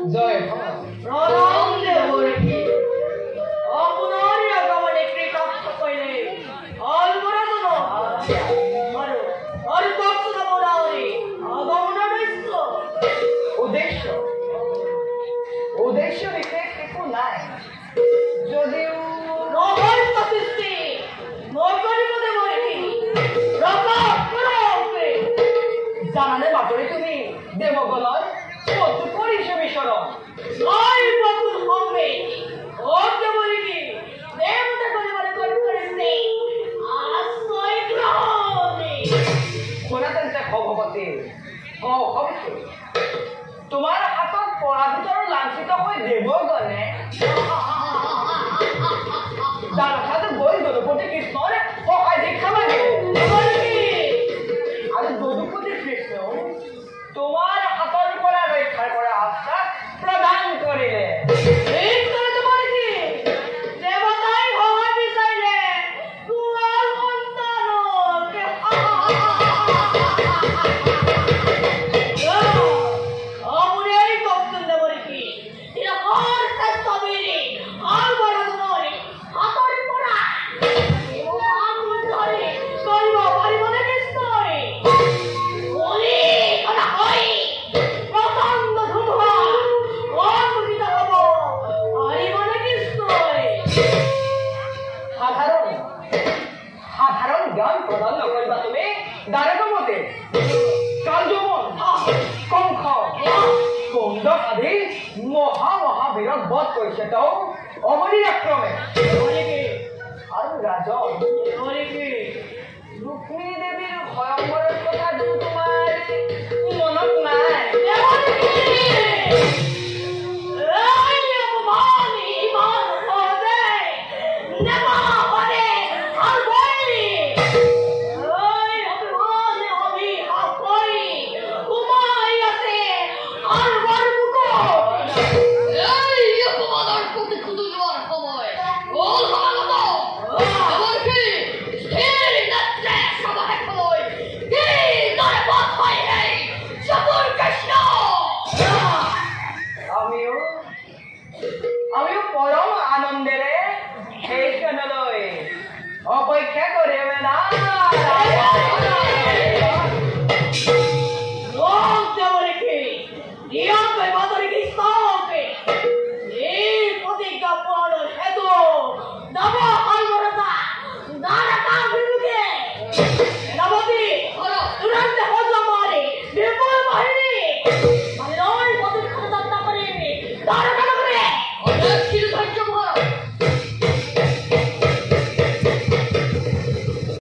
জয় প্রণাম দেবরী আপনার আগমনে কৃতার্থ কইলে অলবরাদন আর কষ্ট মোরারি আগমনস্ত উদ্দেশ্য উদ্দেশ্য বিশেষ কিছু নাই যদিও নহল সৃষ্টি নকরিব দেবরী রক্ষা করো জানানে বাতৰি তুমি দেৱগণৰ শত্ৰু কৰিছে বিচৰণ নয় বকুল হবে ও দেবৰী দেবতা কৰিবাৰে কৰিছে আশ্ৰয় গ্ৰহণে শুনা তেন্তে ভগৱতী ভৱতী তোমাৰ হাতত পৰাজিত আৰু লাঞ্ছিত হৈ দেৱগণে যাৰ হাতত গৈ যদুপতি কৃষ্ণৰ সহায় দীক্ষা লাগে আৰু যদুপতি কৃষ্ণ তোমাৰ হাতৰ পৰা ৰক্ষা কৰা আশ্বাস প্ৰদান কৰিলে দেবতাই সহায় বিচাৰিলে তোমাৰ সন্তানকে আপুনি এই কওকচোন দেবৰী এর শ্রেষ্ঠ বীরে আর বড় নয় হাতর পড়া ধরে করিব পারিব না কৃষ্ণই বলি কথা কই প্রচন্ড ধুমুহা অমৃত হব পারিব না কৃষ্ণই সাধাৰণ জ্ঞান প্ৰদান নকৰিবা তুমি দ্বাৰকমতে কালযমন কংস কুণ্ড আদি মহাবীৰক বধ কৰিছে তেওঁ অবলীলাক্ৰমে আৰু ৰাজন ৰুক্মিণী দেৱীৰ স্বয়ংবৰৰ কথাটো তোমাৰ মনত নাই আমিও পৰম আনন্দেৰে সেই ক্ষণলৈ অপেক্ষা কৰি